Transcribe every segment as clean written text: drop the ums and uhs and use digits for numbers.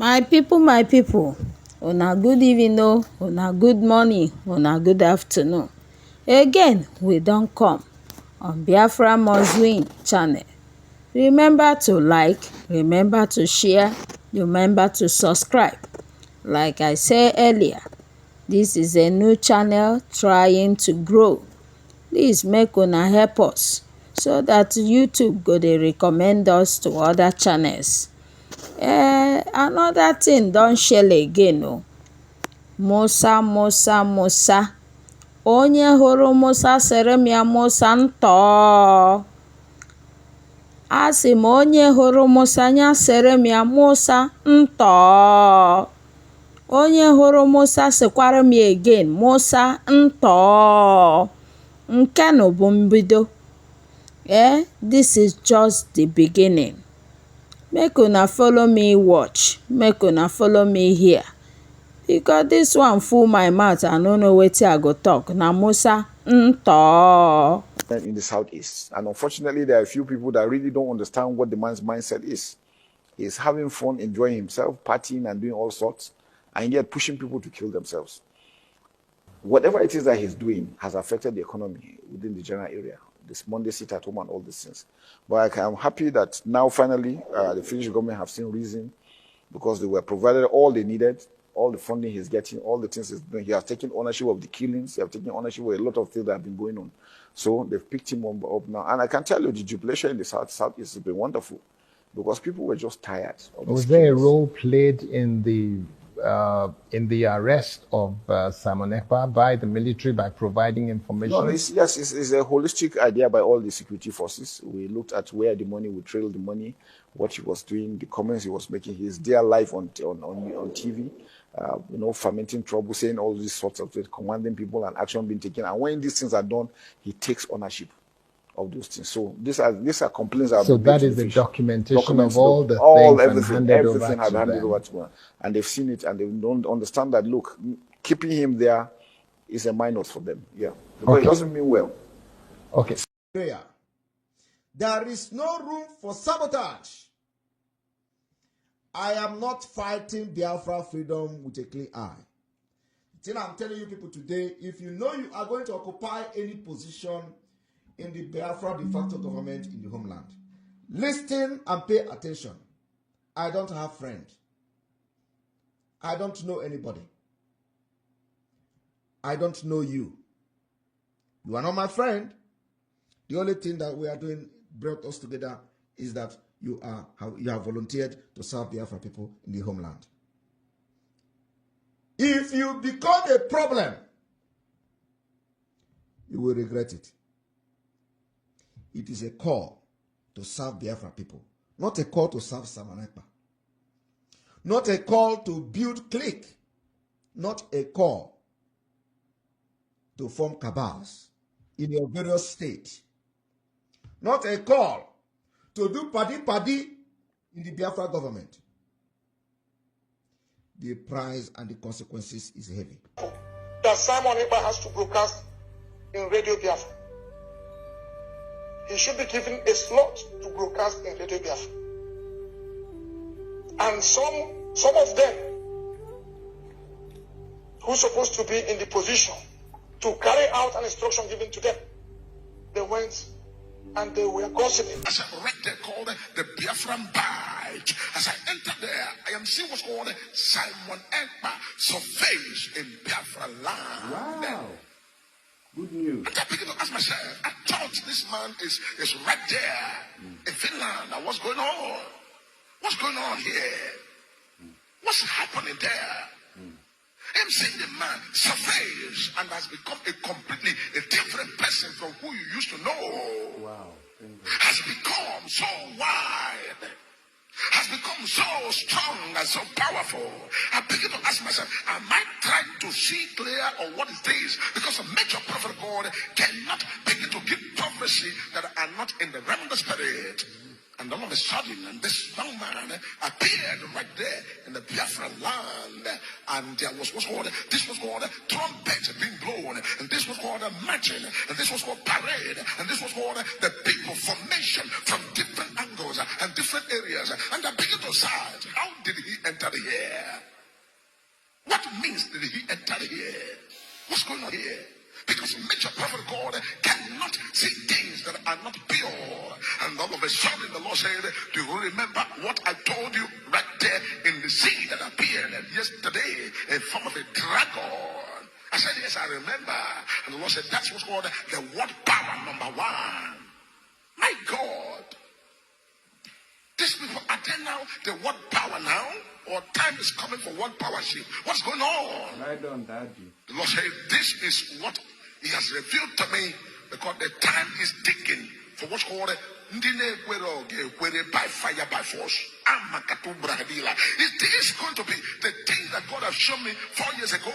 My people, una good evening o, una good morning, una good afternoon. Again, we don come on Biafra Must Win channel. Remember to like, remember to share, remember to subscribe. Like I said earlier, this is a new channel trying to grow. Please make una help us so that YouTube go dey recommend us to other channels. Another thing don shele again o. Musa onye hụrụ Musa sịrị m ya Musa ntọọ. Asị m onye hụrụ Musa ya sịrị m ya Musa ntọọ. Onye hụrụ Musa sịkwara m ya again Musa ntọọ. Nke bụ mbido. This is just the beginning. Make una follow me watch, make una follow me hear, because this one full my mouth. I no know wetin I go talk. Na Musa ntọọ. In the southeast, and unfortunately there are a few people that really don't understand what the man's mindset is. He's having fun, enjoying himself, partying and doing all sorts, and yet pushing people to kill themselves. Whatever it is that he's doing has affected the economy within the general area. This Monday sit at home and all these things. But I'm happy that now finally the Finnish government have seen reason, because they were provided all they needed, all the funding he's getting, all the things he's doing. He has taken ownership of the killings. He has taken ownership of a lot of things that have been going on. So they've picked him up now. And I can tell you the jubilation in the southeast has been wonderful, because people were just tired of Was there a role played in the arrest of Simon Ekpa by the military by providing information? No, it's a holistic idea by all the security forces. We looked at where the money, we trailed the money, what he was doing, the comments he was making. He's there live on TV, fermenting trouble, saying all these sorts of things, commanding people and action being taken. And when these things are done, he takes ownership of those things. So these are complaints. So that is the documentation of all the things everything had handed over to them, and they've seen it, and they don't understand that. Look, keeping him there is a minus for them. Yeah, because it doesn't mean well. Okay. There is no room for sabotage. I am not fighting Biafra freedom with a clean eye. The thing I'm telling you people today, if you know you are going to occupy any position in the Biafra de facto government in the homeland, listen and pay attention. I don't have friends. I don't know anybody. I don't know you. You are not my friend. The only thing that we are doing brought us together is that you have volunteered to serve Biafra people in the homeland. If you become a problem, you will regret it. It is a call to serve Biafra people, not a call to serve Simon Ekpa. Not a call to build clique, not a call to form cabals in your various states. Not a call to do paddy in the Biafra government. The price and the consequences is heavy. That Simon Ekpa has to broadcast in Radio Biafra. He should be given a slot to broadcast in Radio Biafra. And some of them who are supposed to be in the position to carry out an instruction given to them, they went and they were gossiping. As I read there called the Biafran Bite, as I entered there, I am seeing what's called Simon Ekpa surveys in Biafra land. Wow. Good news. And I began to ask myself, I thought this man is right there in Finland. What's going on? What's going on here? What's happening there? I'm saying the man surveys and has become a completely different person from who you used to know. Wow. Has become so wide. Has become so strong and so powerful. I begin to ask myself, am I trying to see clear on what is this? Because a major prophet of God cannot begin to give prophecy that are not in the realm of the spirit. And all of a sudden, this young man appeared right there in the Biafra land. And there was what's called trumpets being blown. And this was called a marching. And this was called parade. And this was called the people formation from different angles and different areas. And I began to say, how did he enter here? What means did he enter here? What's going on here? Because major prophet God cannot see things that are not pure. And all of a sudden the Lord said, do you remember what I told you right there in the sea that appeared yesterday in form of a dragon? I said, yes, I remember. And the Lord said, that's what's called the word power number one. My God. These people are there now, the word power now, or time is coming for word power shift. What's going on? Right on, Daddy. The Lord said, this is what he has revealed to me, because the time is ticking for what's called by fire, by force. It is going to be the thing that God has shown me 4 years ago.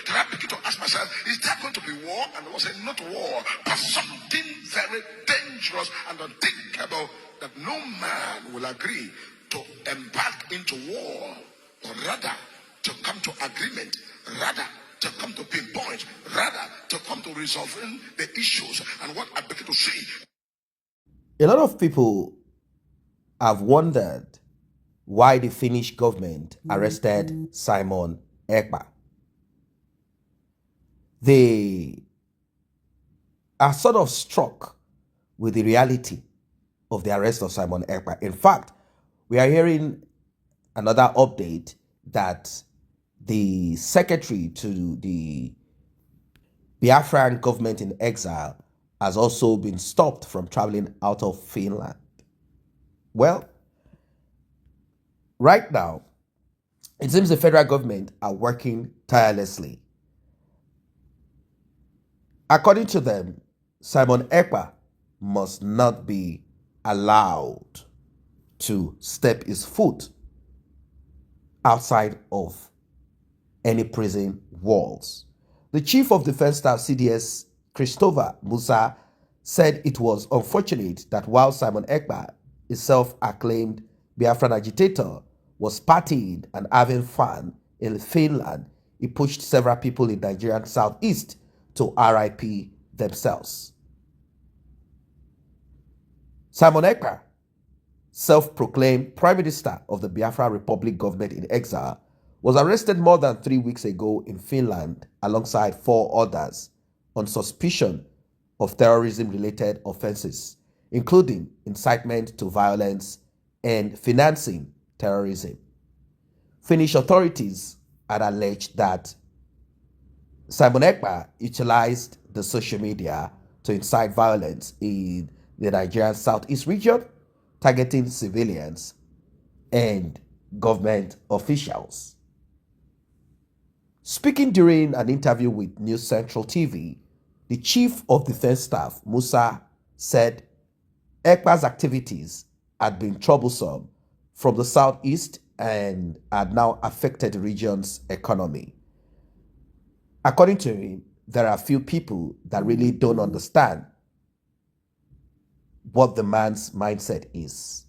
That I begin to ask myself, is there going to be war? And the Lord said, not war, but something very dangerous and unthinkable that no man will agree to embark into war, or rather to come to agreement, rather to come to pinpoint, rather to come to resolving the issues. And what I begin to see, a lot of people have wondered why the Finnish government arrested Simon Ekpa. They are sort of struck with the reality of the arrest of Simon Ekpa. In fact, we are hearing another update that the secretary to the Biafran government in exile has also been stopped from traveling out of Finland. Well, right now, it seems the federal government are working tirelessly. According to them, Simon Ekpa must not be allowed to step his foot outside of any prison walls. The Chief of Defense Staff, CDS, Christopher Musa, said it was unfortunate that while Simon Ekpa, a self-acclaimed Biafran agitator, was partying and having fun in Finland, he pushed several people in Nigerian southeast to RIP themselves. Simon Ekpa, self-proclaimed Prime Minister of the Biafra Republic government in exile, was arrested more than 3 weeks ago in Finland alongside 4 others on suspicion of terrorism-related offenses, including incitement to violence and financing terrorism. Finnish authorities had alleged that Simon Ekpa utilized the social media to incite violence in the Nigerian southeast region, targeting civilians and government officials. Speaking during an interview with News Central TV, the Chief of Defense Staff, Musa, said Ekpa's activities had been troublesome from the southeast and had now affected the region's economy. According to him, there are few people that really don't understand what the man's mindset is.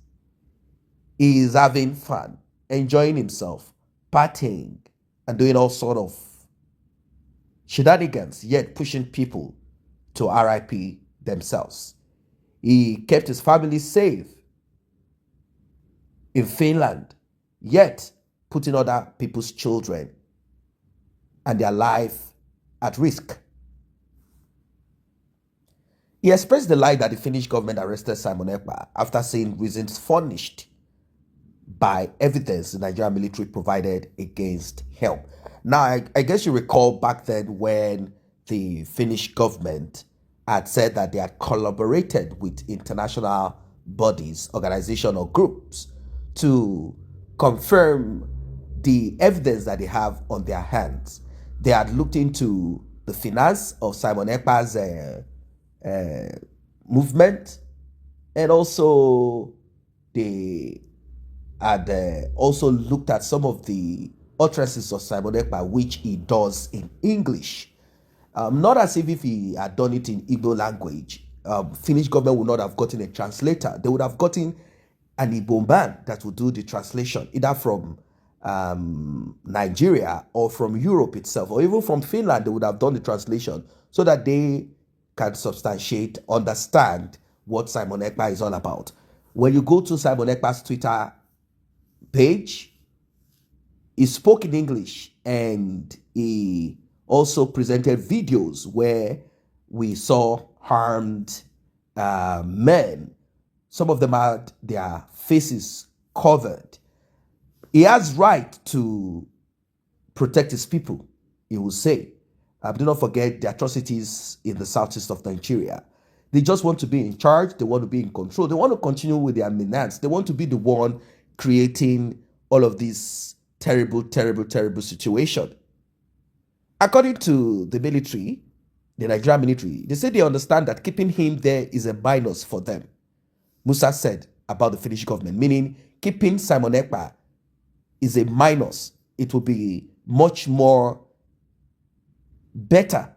He is having fun, enjoying himself, partying, and doing all sort of shenanigans, yet pushing people to RIP themselves. He kept his family safe in Finland, yet putting other people's children and their life at risk. He expressed the lie that the Finnish government arrested Simon Ekpa after seeing reasons furnished by evidence the Nigerian military provided against him. Now, I guess you recall back then when the Finnish government had said that they had collaborated with international bodies, organizations, or groups to confirm the evidence that they have on their hands. They had looked into the finance of Simon Ekpa's movement, and also they had also looked at some of the utterances of Simon Ekpa, which he does in English. Not as if he had done it in Igbo language. Finnish government would not have gotten a translator. They would have gotten an Igbo man that would do the translation, either from Nigeria or from Europe itself, or even from Finland. They would have done the translation so that they can substantiate, understand what Simon Ekpa is all about. When you go to Simon Ekpa's Twitter page, He spoke in English, and he also presented videos where we saw harmed men. Some of them had their faces covered. He has right to protect his people, he will say. Do not forget the atrocities in the southeast of Nigeria. They just want to be in charge. They want to be in control. They want to continue with their menace. They want to be the one creating all of this terrible, terrible, terrible situation. According to the military, the Nigerian military, they say they understand that keeping him there is a minus for them. Musa said about the Finnish government, meaning keeping Simon Ekpa is a minus. It will be much more better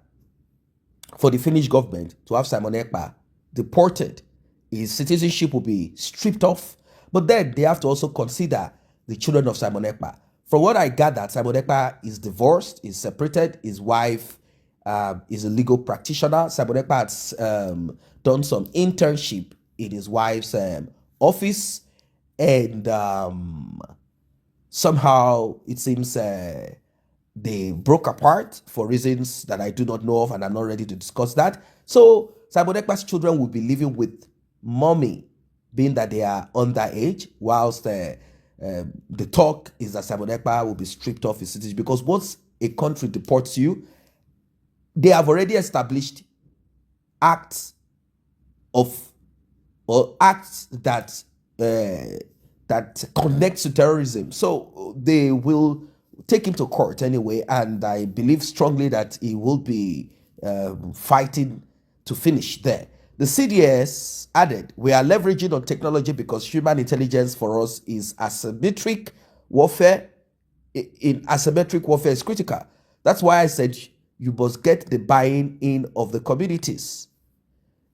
for the Finnish government to have Simon Ekpa deported. His citizenship will be stripped off. But then they have to also consider the children of Simon Ekpa. From what I gathered, Simon Ekpa is divorced, is separated. His wife is a legal practitioner. Simon Ekpa has done some internship in his wife's office. And somehow it seems they broke apart for reasons that I do not know of, and I'm not ready to discuss that. So Simon Ekpa's children will be living with mommy, being that they are underage, whilst the talk is that Simon Ekpa will be stripped off his citizenship, because once a country deports you, they have already established acts that that connects to terrorism. So they will take him to court anyway, and I believe strongly that he will be fighting to finish there. The CDS added, we are leveraging on technology because human intelligence for us is asymmetric warfare. In asymmetric warfare is critical. That's why I said you must get the buying in of the communities.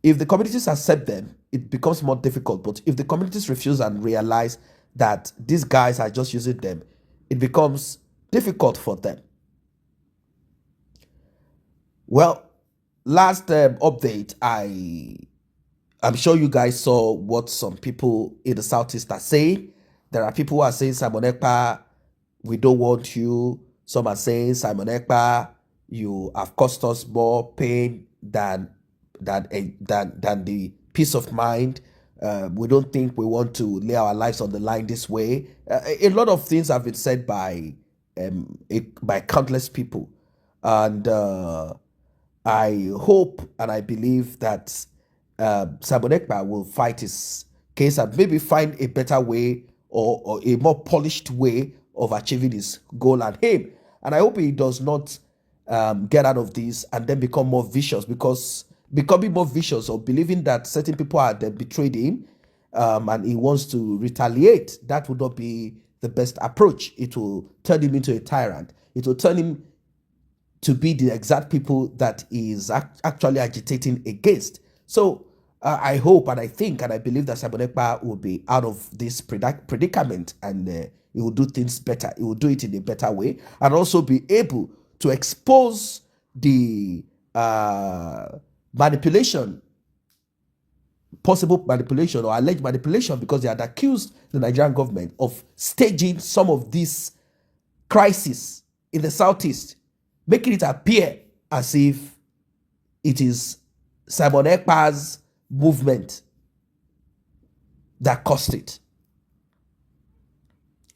If the communities accept them, it becomes more difficult. But if the communities refuse and realize that these guys are just using them, it becomes difficult for them. Well, last update, I'm sure you guys saw what some people in the Southeast are saying. There are people who are saying, Simon Ekpa, we don't want you. Some are saying, Simon Ekpa, you have cost us more pain than the peace of mind. We don't think we want to lay our lives on the line this way. A lot of things have been said by countless people, and I hope and I believe that Simon Ekpa will fight his case and maybe find a better way or a more polished way of achieving his goal and aim. And I hope he does not get out of this and then become more vicious, because becoming more vicious or believing that certain people had betrayed him and he wants to retaliate, that would not be the best approach. It will turn him into a tyrant. It will turn him to be the exact people that he is actually agitating against. So I hope and I think and I believe that Simon Ekpa will be out of this predicament, and he will do things better. He will do it in a better way, and also be able to expose the possible manipulation or alleged manipulation, because they had accused the Nigerian government of staging some of these crises in the Southeast, making it appear as if it is Simon Ekpa's movement that caused it.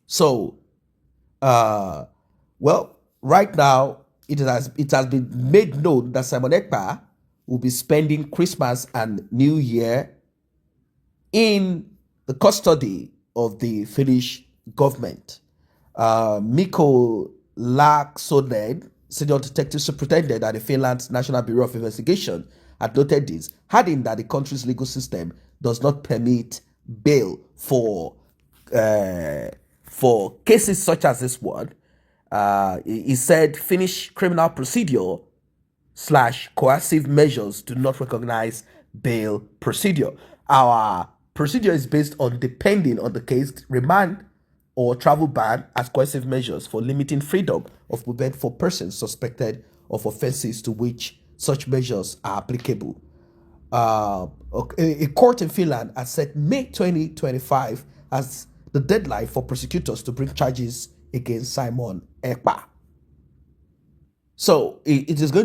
So, well, right now, it has been made known that Simon Ekpa will be spending Christmas and New Year in the custody of the Finnish government. Mikko Laaksonen, senior detective superintendent at the Finland's National Bureau of Investigation, had noted this, adding that the country's legal system does not permit bail for cases such as this one. He said Finnish criminal procedure / coercive measures do not recognize bail procedure. Our procedure is based on, depending on the case, remand or travel ban as coercive measures for limiting freedom of movement for persons suspected of offenses to which such measures are applicable. A court in Finland has set May 2025 as the deadline for prosecutors to bring charges against Simon Ekpa. So it is going